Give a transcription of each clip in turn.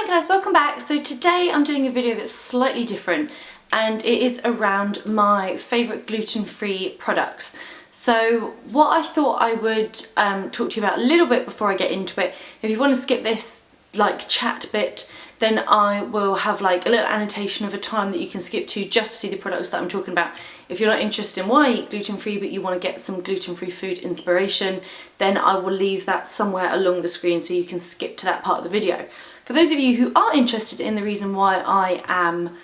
Hi guys, welcome back. So today I'm doing a video that's slightly different and it is around my favourite gluten-free products. So what I thought I would talk to you about a little bit before I get into it, if you want to skip this like chat bit, then I will have like a little annotation of a time that you can skip to just to see the products that I'm talking about. If you're not interested in why I eat gluten-free but you want to get some gluten-free food inspiration, then I will leave that somewhere along the screen so you can skip to that part of the video. For those of you who are interested in the reason why I am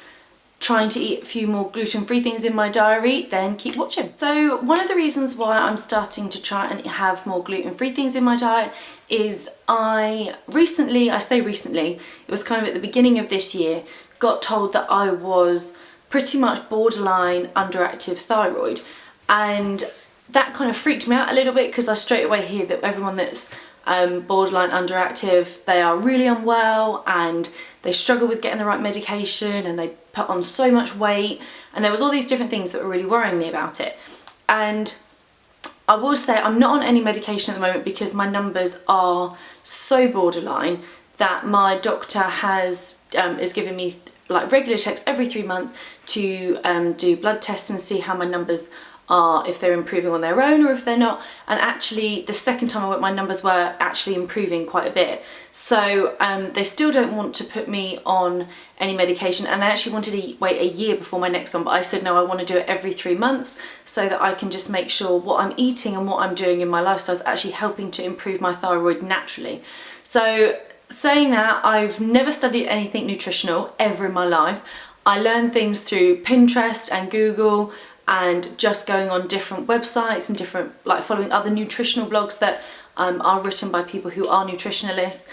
trying to eat a few more gluten-free things in my diary, then keep watching. So one of the reasons why I'm starting to try and have more gluten-free things in my diet is I say recently, it was kind of at the beginning of this year, got told that I was pretty much borderline underactive thyroid, and that kind of freaked me out a little bit because I straight away hear that everyone that's borderline underactive, they are really unwell and they struggle with getting the right medication and they put on so much weight, and there was all these different things that were really worrying me about it. And I will say I'm not on any medication at the moment because my numbers are so borderline that my doctor has is giving me like regular checks every 3 months to do blood tests and see how my numbers are, if they're improving on their own or if they're not. And actually the second time I went, my numbers were actually improving quite a bit. So they still don't want to put me on any medication, and they actually wanted to wait a year before my next one, but I said no, I want to do it every 3 months so that I can just make sure what I'm eating and what I'm doing in my lifestyle is actually helping to improve my thyroid naturally. So saying that, I've never studied anything nutritional ever in my life. I learned things through Pinterest and Google and just going on different websites and different, like following other nutritional blogs that are written by people who are nutritionalists,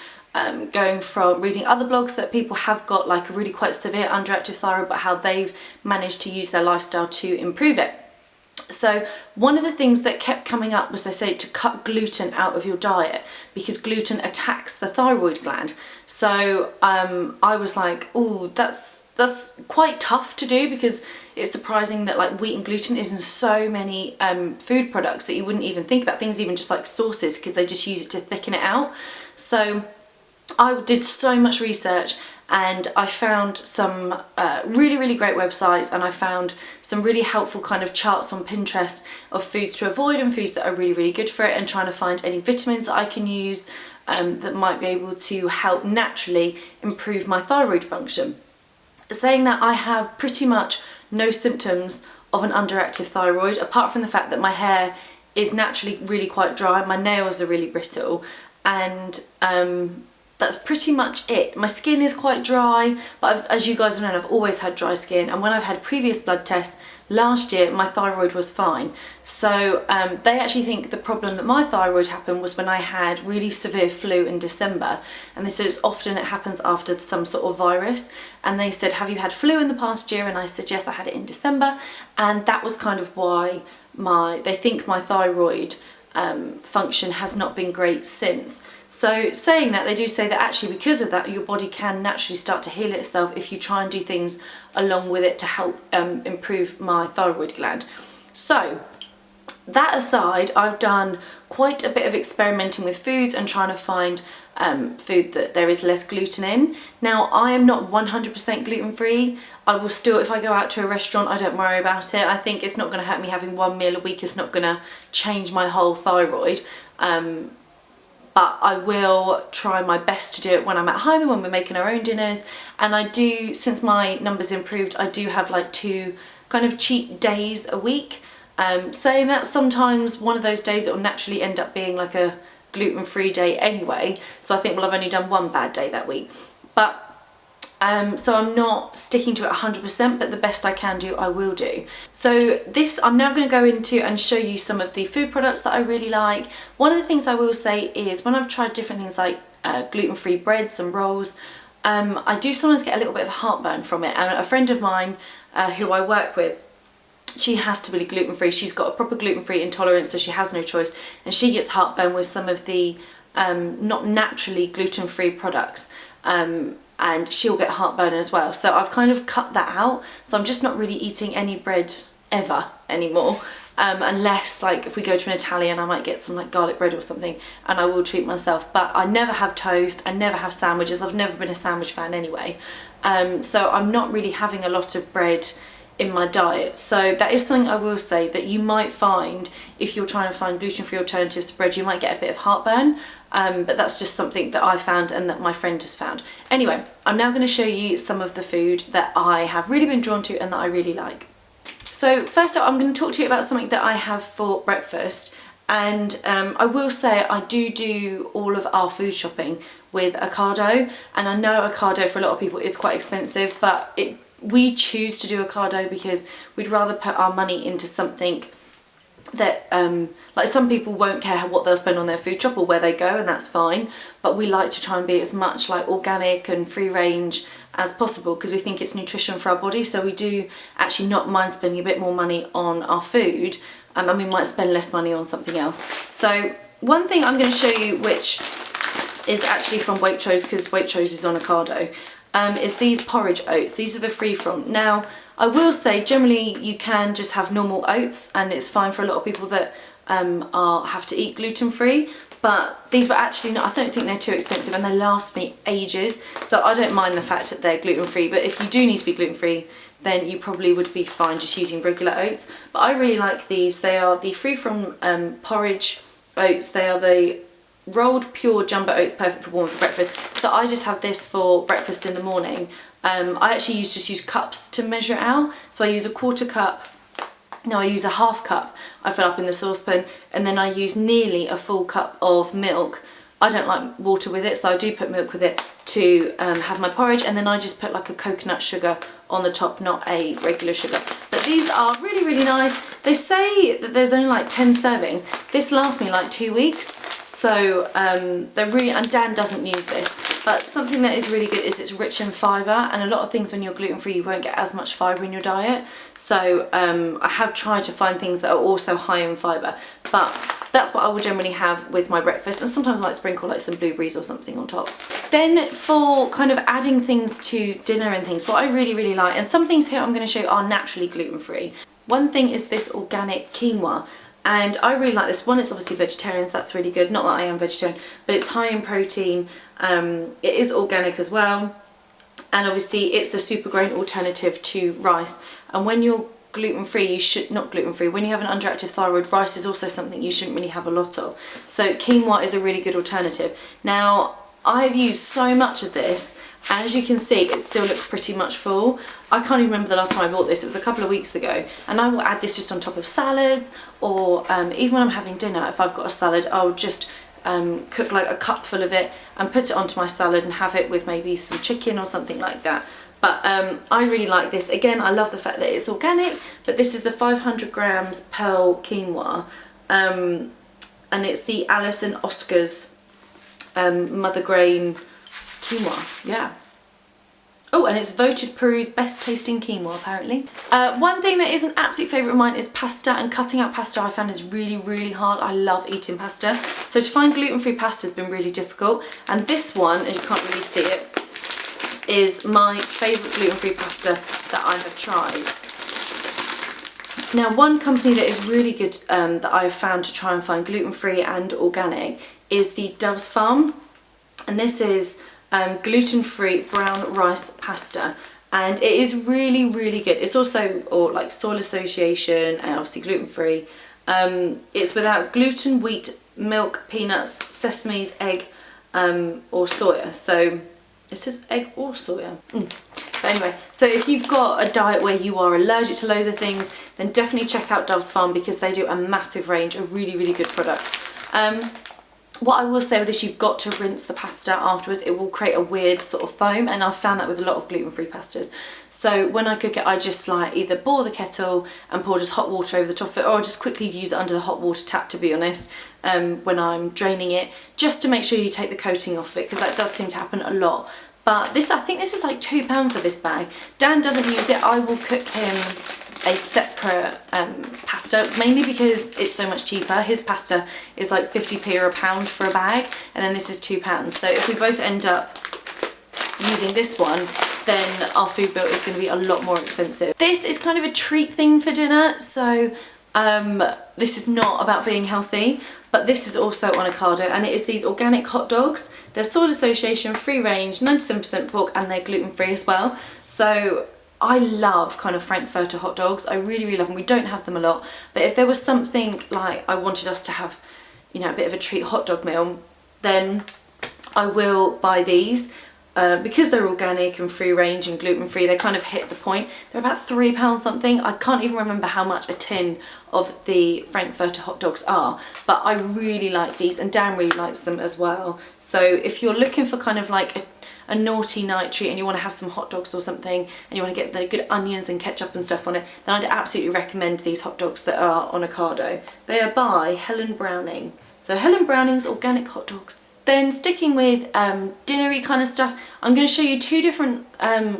going from reading other blogs that people have got like a really quite severe underactive thyroid but how they've managed to use their lifestyle to improve it. So one of the things that kept coming up was they say to cut gluten out of your diet because gluten attacks the thyroid gland. So I was like, oh, that's quite tough to do because it's surprising that like wheat and gluten is in so many food products that you wouldn't even think about, things even just like sauces, because they just use it to thicken it out. So I did so much research and I found some really great websites, and I found some really helpful kind of charts on Pinterest of foods to avoid and foods that are really good for it, and trying to find any vitamins that I can use that might be able to help naturally improve my thyroid function. Saying that, I have pretty much no symptoms of an underactive thyroid, apart from the fact that my hair is naturally really quite dry, my nails are really brittle, and that's pretty much it. My skin is quite dry, but as you guys know, I've always had dry skin, and when I've had previous blood tests last year, my thyroid was fine. So they actually think the problem that my thyroid happened was when I had really severe flu in December, and they said it happens after some sort of virus, and they said, have you had flu in the past year? And I said yes, I had it in December, and that was kind of why they think my thyroid function has not been great since. So saying that, they do say that actually because of that, your body can naturally start to heal itself if you try and do things along with it to help improve my thyroid gland. So that aside, I've done quite a bit of experimenting with foods and trying to find food that there is less gluten in. Now, I am not 100% gluten-free. I will still, if I go out to a restaurant, I don't worry about it. I think it's not going to hurt me having one meal a week. It's not going to change my whole thyroid. But I will try my best to do it when I'm at home and when we're making our own dinners. And I do, since my numbers improved, I do have like 2 kind of cheat days a week. Saying that, sometimes one of those days it will naturally end up being like a gluten-free day anyway. So I think, well, I've only done one bad day that week. But so I'm not sticking to it 100%, but the best I can do, I will do. So I'm now going to go into and show you some of the food products that I really like. One of the things I will say is when I've tried different things like gluten-free breads and rolls, I do sometimes get a little bit of heartburn from it. And a friend of mine who I work with, she has to be gluten-free. She's got a proper gluten-free intolerance, so she has no choice. And she gets heartburn with some of the not naturally gluten-free products. And she'll get heartburn as well. So I've kind of cut that out. So I'm just not really eating any bread ever anymore. Unless like if we go to an Italian, I might get some like garlic bread or something, and I will treat myself. But I never have toast, I never have sandwiches. I've never been a sandwich fan anyway. So I'm not really having a lot of bread in my diet. So that is something I will say, that you might find if you're trying to find gluten-free alternatives to bread, you might get a bit of heartburn. But that's just something that I found and that my friend has found. Anyway, I'm now going to show you some of the food that I have really been drawn to and that I really like. So first up, I'm going to talk to you about something that I have for breakfast. And I will say I do all of our food shopping with Ocado, and I know Ocado for a lot of people is quite expensive, but we choose to do Ocado because we'd rather put our money into something that like some people won't care what they'll spend on their food shop or where they go, and that's fine, but we like to try and be as much like organic and free range as possible because we think it's nutrition for our body. So we do actually not mind spending a bit more money on our food, and we might spend less money on something else. So one thing I'm going to show you, which is actually from Waitrose, because Waitrose is on Ocado, is these porridge oats. These are the free from. Now I will say generally you can just have normal oats and it's fine for a lot of people that have to eat gluten-free, but these were actually not, I don't think they're too expensive, and they last me ages, so I don't mind the fact that they're gluten-free. But if you do need to be gluten-free, then you probably would be fine just using regular oats. But I really like these. They are the free from porridge oats. They are the rolled pure jumbo oats, perfect for warm for breakfast. So I just have this for breakfast in the morning. I actually just use cups to measure it out. So I use a quarter cup. No, I use a half cup. I fill up in the saucepan, and then I use nearly a full cup of milk. I don't like water with it, so I do put milk with it to have my porridge, and then I just put like a coconut sugar on the top, not a regular sugar. But these are really, really nice. They say that there's only like 10 servings. This lasts me like 2 weeks. So they're really, and Dan doesn't use this, but something that is really good is it's rich in fibre, and a lot of things when you're gluten-free you won't get as much fibre in your diet. So I have tried to find things that are also high in fibre, but that's what I will generally have with my breakfast, and sometimes I might sprinkle like some blueberries or something on top. Then for kind of adding things to dinner and things, what I really, really like, and some things here I'm going to show you are naturally gluten-free. One thing is this organic quinoa. And I really like this one. It's obviously vegetarian, so that's really good. Not that I am vegetarian, but it's high in protein. It is organic as well. And obviously it's the super grain alternative to rice. And when you're gluten-free, you should, not gluten-free, when you have an underactive thyroid, rice is also something you shouldn't really have a lot of. So quinoa is a really good alternative. Now, I've used so much of this, and as you can see, it still looks pretty much full. I can't even remember the last time I bought this. It was a couple of weeks ago, and I will add this just on top of salads, or even when I'm having dinner, if I've got a salad, I'll just cook like a cup full of it and put it onto my salad and have it with maybe some chicken or something like that. But I really like this. Again, I love the fact that it's organic, but this is the 500 grams Pearl Quinoa, and it's the Alice and Oscar's mother grain quinoa, yeah. Oh, and it's voted Peru's best tasting quinoa, apparently. One thing that is an absolute favourite of mine is pasta, and cutting out pasta I found is really, really hard. I love eating pasta. So to find gluten-free pasta has been really difficult, and this one, and you can't really see it, is my favourite gluten-free pasta that I have tried. Now, one company that is really good that I've found to try and find gluten-free and organic is the Dove's Farm, and this is gluten-free brown rice pasta, and it is really, really good. It's also, or like Soil Association, and obviously gluten-free. It's without gluten, wheat, milk, peanuts, sesames, egg, or soya. So it says egg or soya. But anyway, so if you've got a diet where you are allergic to loads of things, then definitely check out Dove's Farm, because they do a massive range of really, really good products. What I will say with this, you've got to rinse the pasta afterwards. It will create a weird sort of foam, and I've found that with a lot of gluten-free pastas. So when I cook it, I just like either boil the kettle and pour just hot water over the top of it, or just quickly use it under the hot water tap, to be honest, when I'm draining it, just to make sure you take the coating off it, because that does seem to happen a lot. But this, I think this is like £2 for this bag. Dan doesn't use it. I will cook him a separate pasta, mainly because it's so much cheaper. His pasta is like 50p or a pound for a bag, and then this is £2. So if we both end up using this one, then our food bill is going to be a lot more expensive. This is kind of a treat thing for dinner, so this is not about being healthy, but this is also on Ocado, and it is these organic hot dogs. They're Soil Association, free range, 97% pork, and they're gluten free as well. So I love kind of Frankfurter hot dogs. I really, really love them. We don't have them a lot, but if there was something like I wanted us to have, you know, a bit of a treat hot dog meal, then I will buy these. Because they're organic and free range and gluten free, they kind of hit the point. They're about £3 something. I can't even remember how much a tin of the Frankfurter hot dogs are, but I really like these, and Dan really likes them as well. So if you're looking for kind of like a naughty night treat and you want to have some hot dogs or something, and you want to get the good onions and ketchup and stuff on it, then I'd absolutely recommend these hot dogs that are on Ocado. They are by Helen Browning. So Helen Browning's organic hot dogs. Then sticking with dinnery kind of stuff, I'm going to show you two different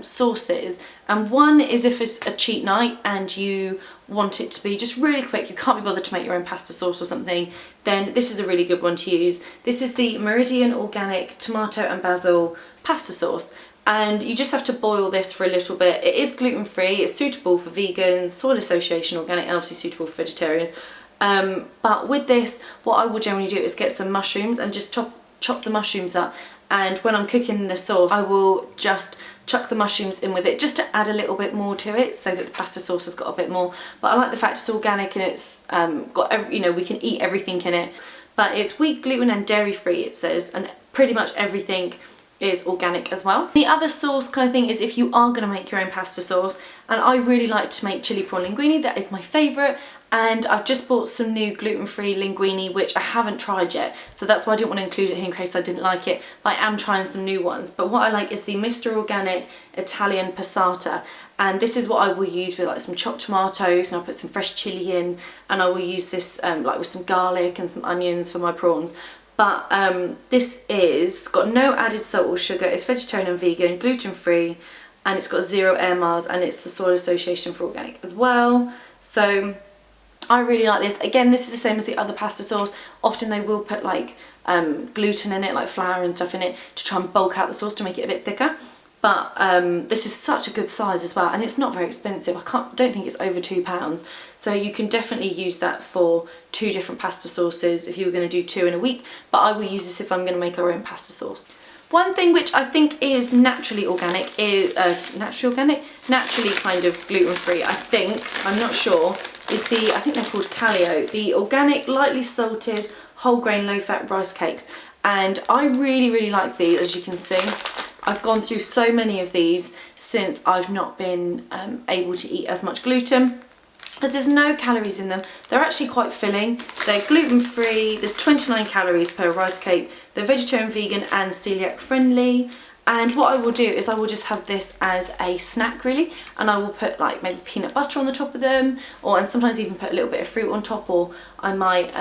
sauces, and one is if it's a cheat night and you want it to be just really quick, you can't be bothered to make your own pasta sauce or something, then this is a really good one to use. This is the Meridian organic tomato and basil pasta sauce, and you just have to boil this for a little bit. It is gluten free, it's suitable for vegans, Soil Association organic, and obviously suitable for vegetarians. But with this, what I will generally do is get some mushrooms and just chop the mushrooms up, and when I'm cooking the sauce I will just chuck the mushrooms in with it just to add a little bit more to it, so that the pasta sauce has got a bit more. But I like the fact it's organic and it's got you know, we can eat everything in it, but it's wheat, gluten and dairy free, it says, and pretty much everything is organic as well. The other sauce kind of thing is if you are going to make your own pasta sauce, and I really like to make chili prawn linguine, that is my favourite, and I've just bought some new gluten-free linguine which I haven't tried yet, so that's why I didn't want to include it here in case I didn't like it, but I am trying some new ones. But what I like is the Mr. Organic Italian passata, and this is what I will use with like some chopped tomatoes, and I'll put some fresh chilli in, and I will use this like with some garlic and some onions for my prawns. But this is got no added salt or sugar, it's vegetarian and vegan, gluten-free, and it's got 0 air miles, and it's the Soil Association for organic as well. So I really like this. Again, this is the same as the other pasta sauce. Often they will put like gluten in it, like flour and stuff in it, to try and bulk out the sauce to make it a bit thicker. But this is such a good size as well, and it's not very expensive. Don't think it's over £2, so you can definitely use that for 2 different pasta sauces if you were going to do 2 in a week. But I will use this if I'm going to make our own pasta sauce. One thing which I think is naturally organic is naturally kind of gluten-free, I think, I'm not sure, is the, I think they're called Calio, the organic lightly salted whole grain low fat rice cakes. And I really, really like these, as you can see. I've gone through so many of these since I've not been able to eat as much gluten, because there's no calories in them. They're actually quite filling. They're gluten-free, there's 29 calories per rice cake. They're vegetarian, vegan and celiac friendly. And what I will do is I will just have this as a snack really, and I will put like maybe peanut butter on the top of them, and sometimes even put a little bit of fruit on top, or I might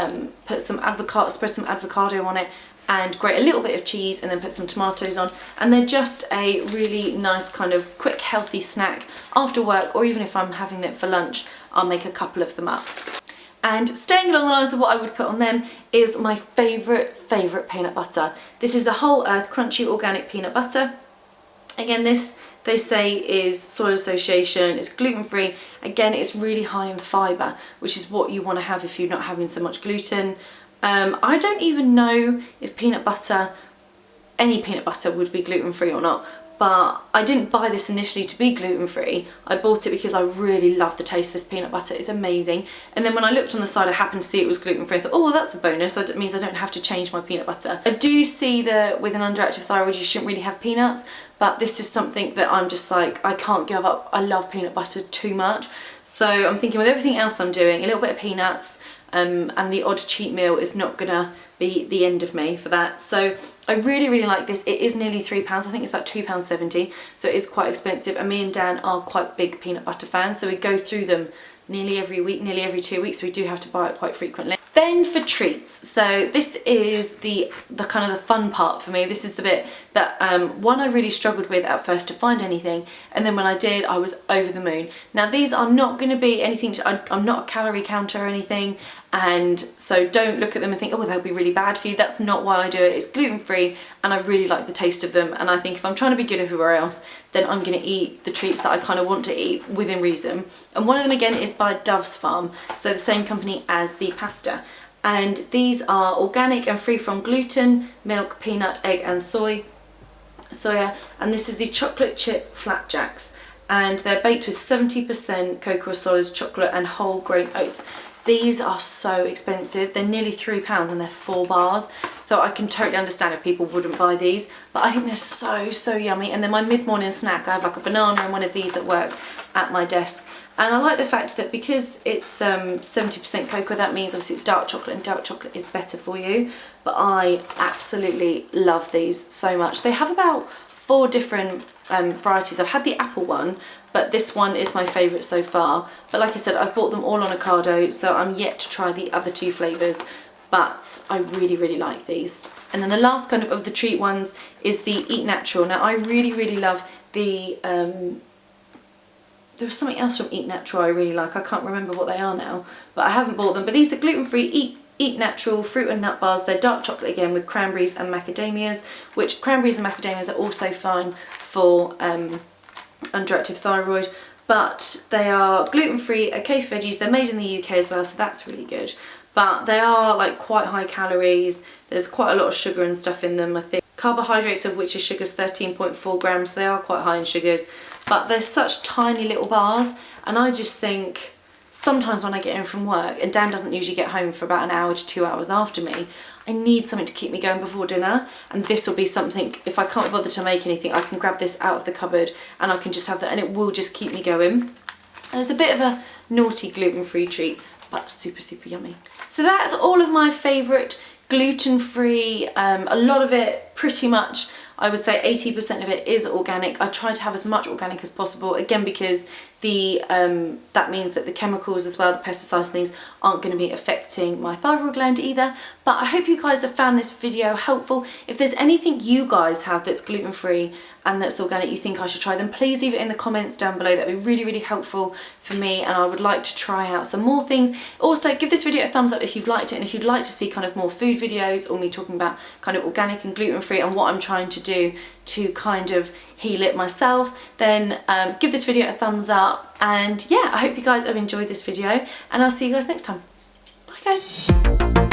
put some avocado, spread some avocado on it, and grate a little bit of cheese and then put some tomatoes on, and they're just a really nice kind of quick healthy snack after work, or even if I'm having it for lunch I'll make a couple of them up. And staying along the lines of what I would put on them is my favourite peanut butter. This is the Whole Earth Crunchy Organic Peanut Butter. Again, this they say is Soil Association, it's gluten free. Again, it's really high in fibre, which is what you want to have if you're not having so much gluten. I don't even know if any peanut butter would be gluten-free or not, but I didn't buy this initially to be gluten-free. I bought it because I really love the taste of this peanut butter. It's amazing. And then when I looked on the side, I happened to see it was gluten-free. I thought, oh, well, that's a bonus. That means I don't have to change my peanut butter. I do see that with an underactive thyroid, you shouldn't really have peanuts, but this is something that I'm just like, I can't give up. I love peanut butter too much. So I'm thinking with everything else I'm doing, a little bit of peanuts, and the odd cheat meal is not gonna be the end of me for that. So I really, really like this. It is nearly £3. I think it's about £2.70, so it is quite expensive. And me and Dan are quite big peanut butter fans, so we go through them nearly every week, nearly every 2 weeks. So we do have to buy it quite frequently. Then for treats, so this is the kind of the fun part for me. This is the bit that one I really struggled with at first to find anything, and then when I did, I was over the moon. Now these are not going to be anything I'm not a calorie counter or anything, and so don't look at them and think, oh, they'll be really bad for you. That's not why I do it. It's gluten-free and I really like the taste of them, and I think if I'm trying to be good everywhere else, then I'm going to eat the treats that I kind of want to eat within reason. And one of them again is by Dove's Farm, so the same company as the pasta, and these are organic and free from gluten, milk, peanut, egg and soya, and this is the chocolate chip flapjacks, and they're baked with 70% cocoa solids, chocolate and whole grain oats. These are so expensive. They're nearly £3 and they're 4 bars. So I can totally understand if people wouldn't buy these, but I think they're so yummy. And they're my mid-morning snack. I have like a banana and one of these at work at my desk. And I like the fact that because it's 70% cocoa, that means obviously it's dark chocolate, and dark chocolate is better for you. But I absolutely love these so much. They have about 4 different varieties. I've had the apple one, but this one is my favourite so far. But like I said, I've bought them all on Ocado, so I'm yet to try the other 2 flavours, but I really like these. And then the last kind of the treat ones is the Eat Natural. Now I really love the, there was something else from Eat Natural I really like. I can't remember what they are now, but I haven't bought them. But these are gluten-free Eat Natural fruit and nut bars. They're dark chocolate again with cranberries and macadamias, which cranberries and macadamias are also fine for underactive thyroid, but they are gluten-free, okay for veggies. They're made in the UK as well, so that's really good. But they are like quite high calories. There's quite a lot of sugar and stuff in them. I think carbohydrates, of which is sugars, 13.4 grams. So they are quite high in sugars, but they're such tiny little bars, and I just think sometimes when I get in from work, and Dan doesn't usually get home for about an hour to 2 hours after me, I need something to keep me going before dinner, and this will be something, if I can't bother to make anything, I can grab this out of the cupboard and I can just have that, and it will just keep me going. And it's a bit of a naughty gluten-free treat, but super yummy. So that's all of my favourite gluten-free, a lot of it, pretty much, I would say 80% of it is organic. I try to have as much organic as possible, again because the that means that the chemicals as well, the pesticides and things, aren't going to be affecting my thyroid gland either. But I hope you guys have found this video helpful. If there's anything you guys have that's gluten-free and that's organic you think I should try, then please leave it in the comments down below. That'd be really helpful for me, and I would like to try out some more things. Also, give this video a thumbs up if you've liked it, and if you'd like to see kind of more food videos or me talking about kind of organic and gluten-free and what I'm trying to do to kind of heal it myself, then give this video a thumbs up. And yeah, I hope you guys have enjoyed this video, and I'll see you guys next time. Bye guys.